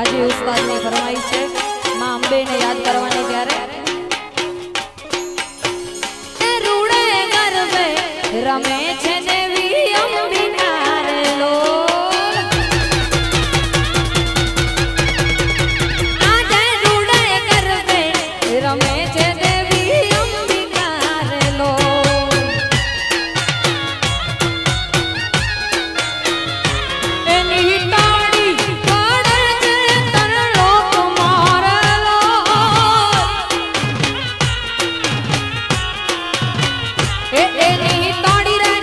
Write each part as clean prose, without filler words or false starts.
આજે ઉસ્તાદની ફરમાઈશ છે માં અંબેને યાદ કરવાની ત્યારે એ રૂડે ગરબે રમે છે દેવી અંબિકા રે લોલ આજે રૂડે ગરબે રમે છે દેવી અંબિકા રે લોલ એની તાળી પાડે છે તરલો મારેલો એની તાળી રે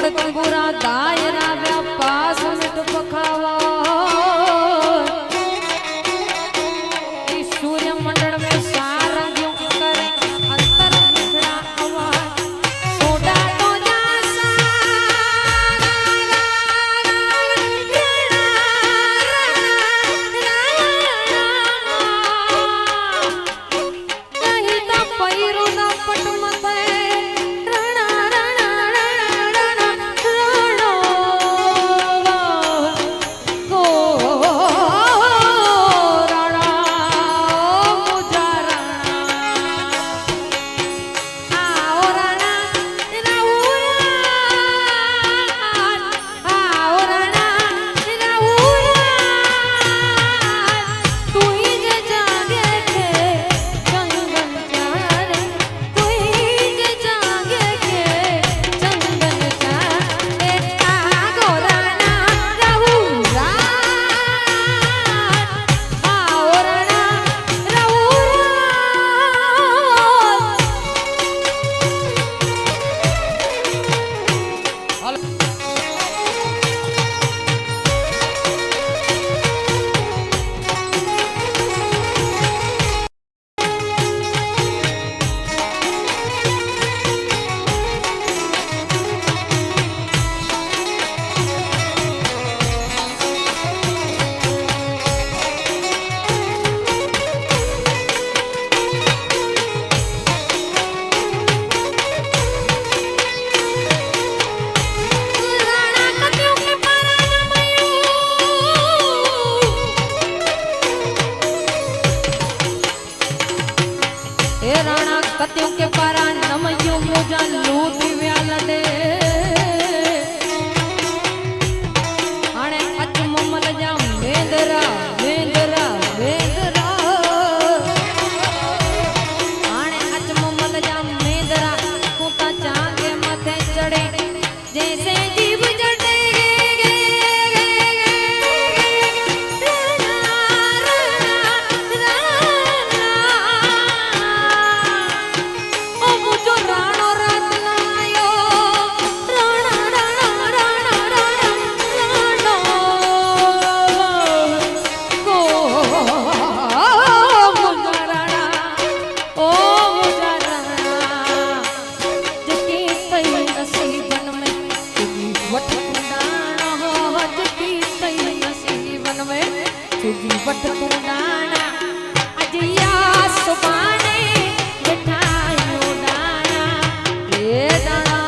तंबूरा दायरा व्यापास मिट पखावा इस सूर्य मंडल में सारंगियों करे अंतर बिखरा आवाज सोडा तो जासा कहीं ता पैरू ना पट मते कत्यों के पारा नमयो मोजा लूट व्याल दे आने अच ममल जा वेंदरा वेंदरा वेंदरा आने अच ममल जा वेंदरा कोता चांगे मथे चढ़े जैसे जीव जड़े वट कुंडाना अजिया सुबाने बिठायो डाना ये डाना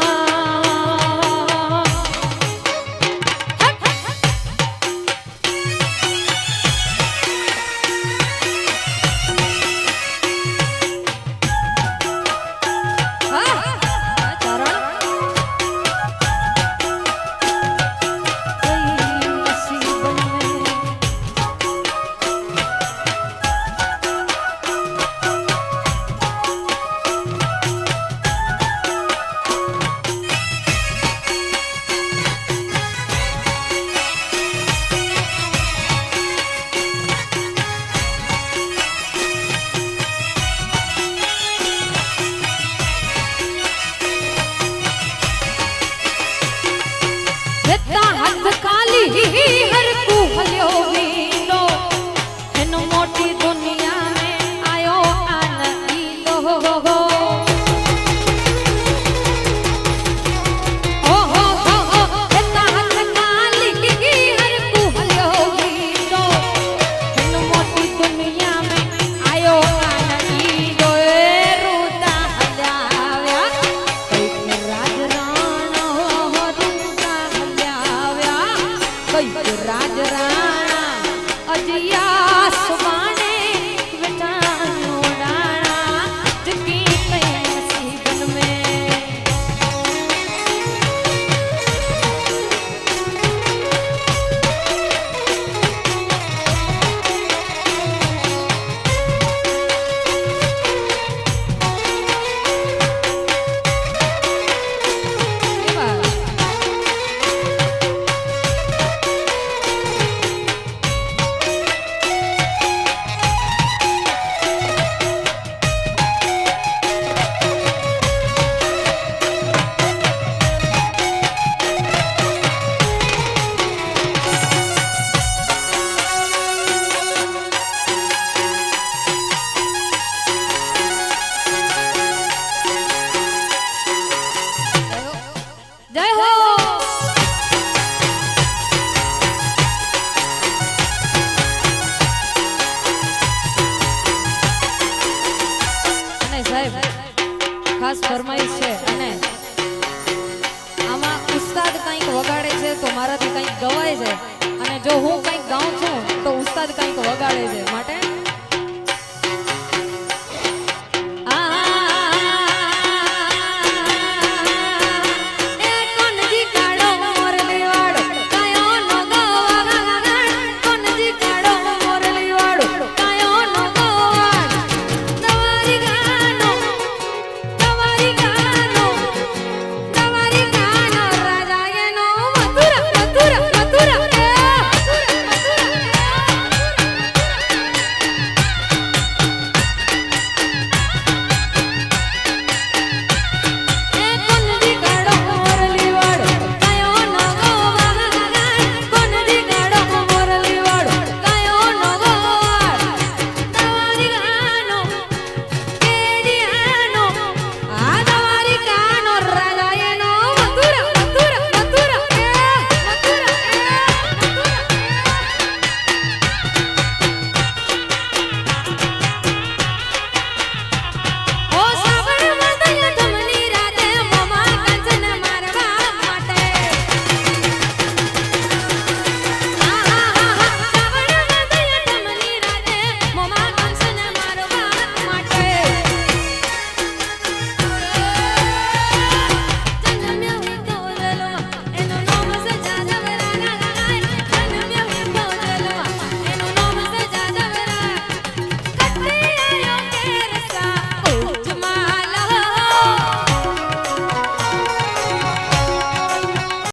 हर को हलियो वींदो हिन मोटी दुनिया में आयो आनंदो ओ हो एता हथ काली हर को हलियो वींदो हिन मोटी दुनिया में आयो आनंदो रूता हलाव्या कई राज राणो रूता हलाव्या राज राणा अजिया सुबाने बिठायो डाना जकी कई नसीबन में જો હું કંઈક ગાઉં છું તો ઉસ્તાદ કંઈક વગાડે છે માટે